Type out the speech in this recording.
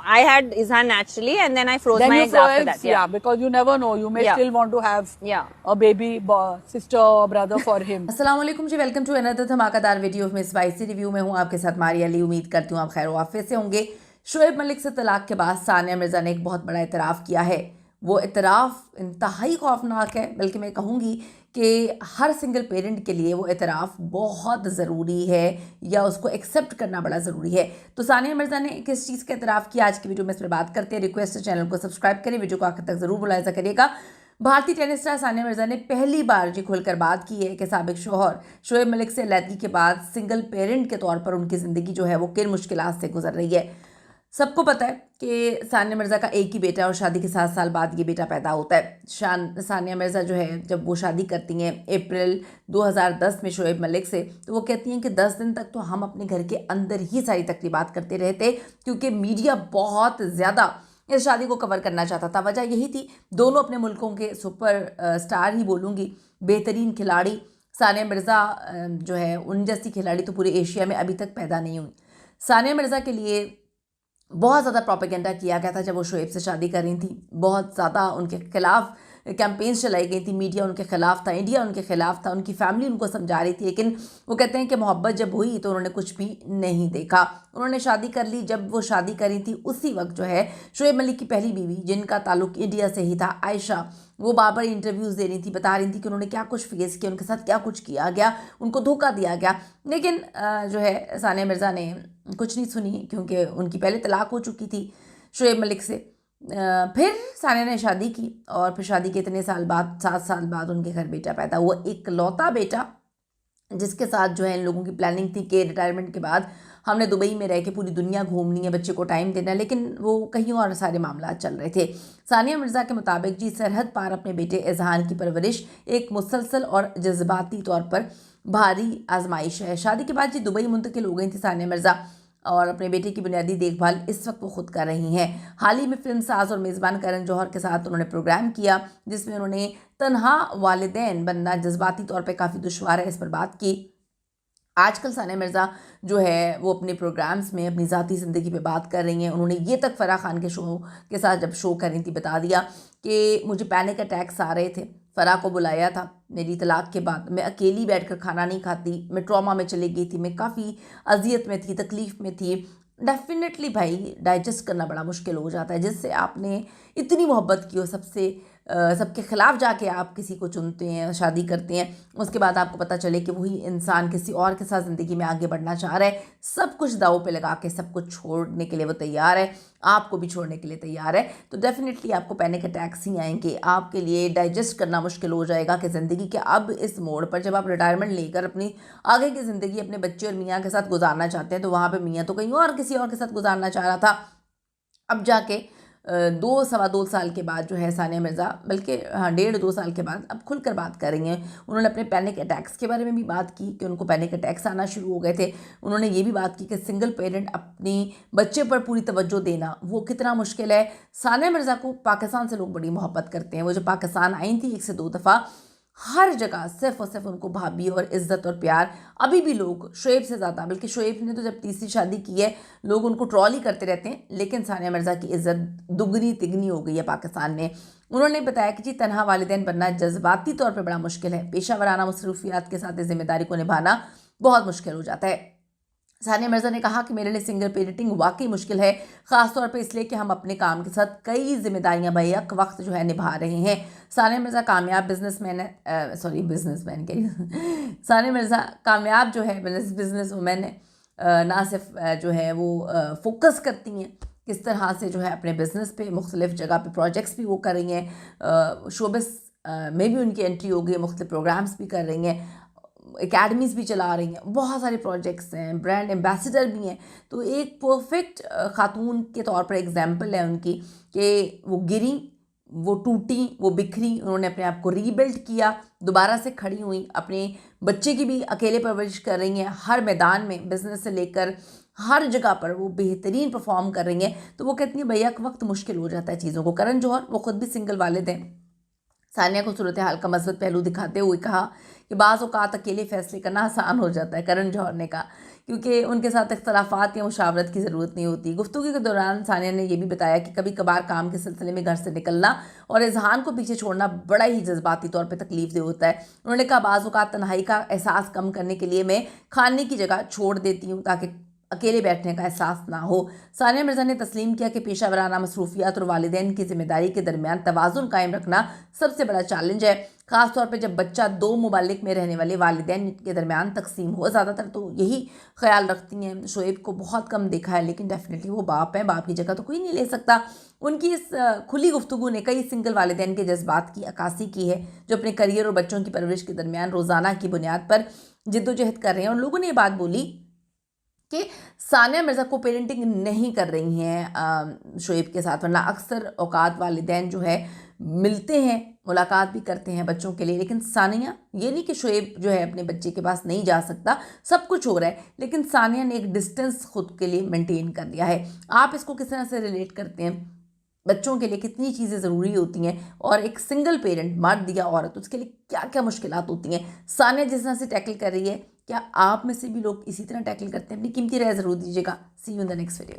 I had Izhan naturally, and then I froze Then my you eggs after froze, that. yeah, because you never know. You may Yeah. still want to have Yeah. a baby sister or brother for him. अस्सलाम वालेकुम जी, welcome to another धमाकेदार video में spicy review में हूँ आपके साथ मारिया अली। उम्मीद करती हूँ आप खैर वाफियत से होंगे। शोएब मलिक से तलाक के बाद सानिया मिर्ज़ा ने एक बहुत बड़ा इतराफ़ किया है। वो इतराफ़ इंतहाई खौफनाक है, बल्कि मैं कहूँगी कि हर सिंगल पेरेंट के लिए वो इतराफ़ बहुत ज़रूरी है या उसको एक्सेप्ट करना बड़ा ज़रूरी है। तो सानिया मिर्ज़ा ने किस चीज़ का इतराफ़ किया, आज की वीडियो में इस पर बात करते हैं। रिक्वेस्ट है चैनल को सब्सक्राइब करें, वीडियो को आखिर तक ज़रूर मुलाहिज़ा करिएगा। भारतीय टेनिस स्टार सानिया मिर्ज़ा ने पहली बार जी खुलकर बात की है कि साबिक शौहर शोएब मलिक से अलहदगी के बाद सिंगल पेरेंट के तौर पर उनकी ज़िंदगी जो है वो किन मुश्किलात से गुजर रही है। सबको पता है कि सानिया मिर्ज़ा का एक ही बेटा है और शादी के 7 साल बाद ये बेटा पैदा होता है। सानिया मिर्ज़ा जो है जब वो शादी करती हैं अप्रैल 2010 में शोएब मलिक से, तो वो कहती हैं कि 10 दिन तक तो हम अपने घर के अंदर ही सारी तकरीबात करते रहे थे, क्योंकि मीडिया बहुत ज़्यादा इस शादी को कवर करना चाहता था। वजह यही थी, दोनों अपने मुल्कों के सुपर स्टार ही बोलूँगी, बेहतरीन खिलाड़ी। सानिया मिर्ज़ा जो है उन जैसी खिलाड़ी तो पूरे एशिया में अभी तक पैदा नहीं हुई। सानिया मिर्ज़ा के लिए बहुत ज़्यादा प्रोपेगेंडा किया गया था जब वो शोएब से शादी कर रही थी। बहुत ज़्यादा उनके खिलाफ कैंपेन्स चलाई गई थी, मीडिया उनके खिलाफ था, इंडिया उनके खिलाफ था, उनकी फैमिली उनको समझा रही थी। लेकिन वो कहते हैं कि मोहब्बत जब हुई तो उन्होंने कुछ भी नहीं देखा, उन्होंने शादी कर ली। जब वो शादी कर रही थी उसी वक्त जो है शोएब मलिक की पहली बीवी, जिनका ताल्लुक इंडिया से ही था, आयशा, वो बार बार इंटरव्यूज़ दे रही थी, बता रही थी कि उन्होंने क्या कुछ फेस किया, उनके साथ क्या कुछ किया गया, उनको धोखा दिया गया। लेकिन जो है सानिया मिर्ज़ा ने कुछ नहीं सुनी, क्योंकि उनकी पहले तलाक हो चुकी थी शोएब मलिक से। फिर सानिया ने शादी की और फिर शादी के इतने साल बाद, 7 साल बाद उनके घर बेटा पैदा हुआ, इकलौता बेटा, जिसके साथ जो है इन लोगों की प्लानिंग थी कि रिटायरमेंट के बाद हमने दुबई में रह के पूरी दुनिया घूमनी है, बच्चे को टाइम देना है। लेकिन वो कहीं और सारे मामला चल रहे थे। सानिया मिर्ज़ा के मुताबिक जी सरहद पार अपने बेटे इज़हान की परवरिश एक मुसलसल और जज्बाती तौर पर भारी आजमाइश है। शादी के बाद जी दुबई मुंतकिल हो गई थी सानिया मिर्ज़ा, और अपने बेटे की बुनियादी देखभाल इस वक्त वो खुद कर रही हैं। हाल ही में फिल्म साज और मेज़बान करण जौहर के साथ उन्होंने प्रोग्राम किया, जिसमें उन्होंने तन्हा वालिदैन बनना जज्बाती तौर पे काफ़ी दुश्वार है, इस पर बात की। आजकल सानिया मिर्ज़ा जो है वो अपने प्रोग्राम्स में अपनी ज़ाती ज़िंदगी पे बात कर रही हैं। उन्होंने ये तक फ़राह खान के शो के साथ जब शो कर रही थी बता दिया कि मुझे पैनिक अटैक्स आ रहे थे, फ़राह को बुलाया था मेरी तलाक के बाद, मैं अकेली बैठकर खाना नहीं खाती, मैं ट्रॉमा में चली गई थी, मैं काफ़ी अजियत में थी, तकलीफ़ में थी। डेफिनेटली भाई डाइजेस्ट करना बड़ा मुश्किल हो जाता है, जिससे आपने इतनी मोहब्बत की हो सबसे, सबके ख़िलाफ़ जाके आप किसी को चुनते हैं, शादी करते हैं, उसके बाद आपको पता चले कि वही इंसान किसी और के साथ ज़िंदगी में आगे बढ़ना चाह रहा है, सब कुछ दाव पे लगा के सब कुछ छोड़ने के लिए वो तैयार है, आपको भी छोड़ने के लिए तैयार है, तो डेफिनेटली आपको पैनिक अटैक्स ही आएंगे। आपके लिए डाइजेस्ट करना मुश्किल हो जाएगा कि ज़िंदगी के अब इस मोड़ पर जब आप रिटायरमेंट लेकर अपनी आगे की ज़िंदगी अपने बच्चे और मियाँ के साथ गुजारना चाहते हैं, तो वहाँ पर मियाँ तो कहीं और किसी और के साथ गुजारना चाह रहा था। अब जाके 2 सवा 2 साल के बाद जो है सानिया मिर्ज़ा, बल्कि हाँ 1.5-2 साल के बाद अब खुलकर बात कर रही हैं। उन्होंने अपने पैनिक अटैक्स के बारे में भी बात की कि उनको पैनिक अटैक्स आना शुरू हो गए थे। उन्होंने ये भी बात की कि सिंगल पेरेंट अपनी बच्चे पर पूरी तवज्जो देना वो कितना मुश्किल है। सानिया मिर्ज़ा को पाकिस्तान से लोग बड़ी मोहब्बत करते हैं। वो जब पाकिस्तान आई थी 1 से 2 दफ़ा, हर जगह सिर्फ और सिर्फ उनको भाभी और इज़्ज़त और प्यार, अभी भी लोग शोएब से ज़्यादा, बल्कि शोएब ने तो जब तीसरी शादी की है लोग उनको ट्रॉल ही करते रहते हैं, लेकिन सानिया मिर्ज़ा की इज़्ज़त दुगनी तिगनी हो गई है पाकिस्तान में। उन्होंने बताया कि जी तन्हा वालिदैन बनना जज्बाती तौर पर बड़ा मुश्किल है, पेशा वराना मसरूफियात के साथ इस जिम्मेदारी को निभाना बहुत मुश्किल हो जाता है। सानिया मिर्ज़ा ने कहा कि मेरे लिए सिंगल पेरेंटिंग वाकई मुश्किल है, ख़ास तौर पे इसलिए कि हम अपने काम के साथ कई जिम्मेदारियां बैक वक्त जो है निभा रहे हैं। सानिया मिर्ज़ा कामयाब बिजनेसमैन है, बिजनेसमैन के सानिया मिर्ज़ा कामयाब जो है बिजनेस वूमेन है। ना सिर्फ जो है वो फोकस करती हैं किस तरह से जो है अपने बिज़नेस पे मुख्तलिफ़ जगह पे प्रोजेक्ट्स भी वो कर रही हैं, शोबिस में भी उनकी एंट्री हो गई, मुख्तलिफ प्रोग्राम्स भी कर रही हैं, एकेडमीज़ भी चला रही हैं, बहुत सारे प्रोजेक्ट्स हैं, ब्रांड एम्बेसडर भी हैं। तो एक परफेक्ट खातून के तौर पर एग्जाम्पल है उनकी कि वो गिरी, वो टूटी, वो बिखरी, उन्होंने अपने आप को रीबिल्ड किया, दोबारा से खड़ी हुई, अपने बच्चे की भी अकेले परवरिश कर रही हैं, हर मैदान में बिज़नेस से लेकर हर जगह पर वो बेहतरीन परफॉर्म कर रही हैं। तो वो कहती हैं भैया वक्त मुश्किल हो जाता है चीज़ों को। करण जौहर वो ख़ुद भी सिंगल वालिद हैं, सानिया को सूरत हाल का मस्बत पहलू दिखाते हुए कहा कि बाज़ औक़ात अकेले फ़ैसले करना आसान हो जाता है। करण जौहर ने कहा क्योंकि उनके साथ इख्तलाफात या मुशावरत की ज़रूरत नहीं होती। गुफ्तगू के दौरान सानिया ने यह भी बताया कि कभी कभार काम के सिलसिले में घर से निकलना और इज़हान को पीछे छोड़ना बड़ा ही जज्बाती तौर पर तकलीफ दे होता है। उन्होंने कहा बाज़ औक़ात तन्हाई का एहसास कम करने के लिए मैं खाने की जगह छोड़ देती हूँ ताकि अकेले बैठने का एहसास ना हो। सानिया मिर्ज़ा ने तस्लीम किया कि पेशा वराना मसरूफियात और वालिदैन की जिम्मेदारी के दरमियान तवाज़ुन कायम रखना सबसे बड़ा चैलेंज है, ख़ासतौर पर जब बच्चा दो मुमालिक में रहने वाले वालिदैन के दरमियान तकसीम हो। ज़्यादातर तो यही ख्याल रखती हैं। शोएब को बहुत कम देखा है, लेकिन डेफिनेटली वो बाप हैं, बाप की जगह तो कोई नहीं ले सकता। उनकी इस खुली गुफ्तगू ने कई सिंगल वालिदैन के जज्बात की अक्कासी की है, जो अपने करियर और बच्चों की परवरिश के दरमियान रोज़ाना की बुनियाद पर जिद्दोजहद कर रहे हैं। और लोगों ने ये बात बोली कि सानिया मिर्ज़ा को पेरेंटिंग नहीं कर रही हैं शोएब के साथ, वरना अक्सर औकात वालिदैन जो है मिलते हैं, मुलाकात भी करते हैं बच्चों के लिए। लेकिन सानिया, ये नहीं कि शोएब जो है अपने बच्चे के पास नहीं जा सकता, सब कुछ हो रहा है, लेकिन सानिया ने एक डिस्टेंस खुद के लिए मेंटेन कर लिया है। आप इसको किस तरह से रिलेट करते हैं? बच्चों के लिए कितनी चीज़ें ज़रूरी होती हैं, और एक सिंगल पेरेंट मर्द या औरत, उसके लिए क्या क्या मुश्किलात होती हैं? सानिया जिस तरह से टैकल कर रही है, क्या आप में से भी लोग इसी तरह टैकल करते हैं? अपनी कीमती राय ज़रूर दीजिएगा। See you in the next video.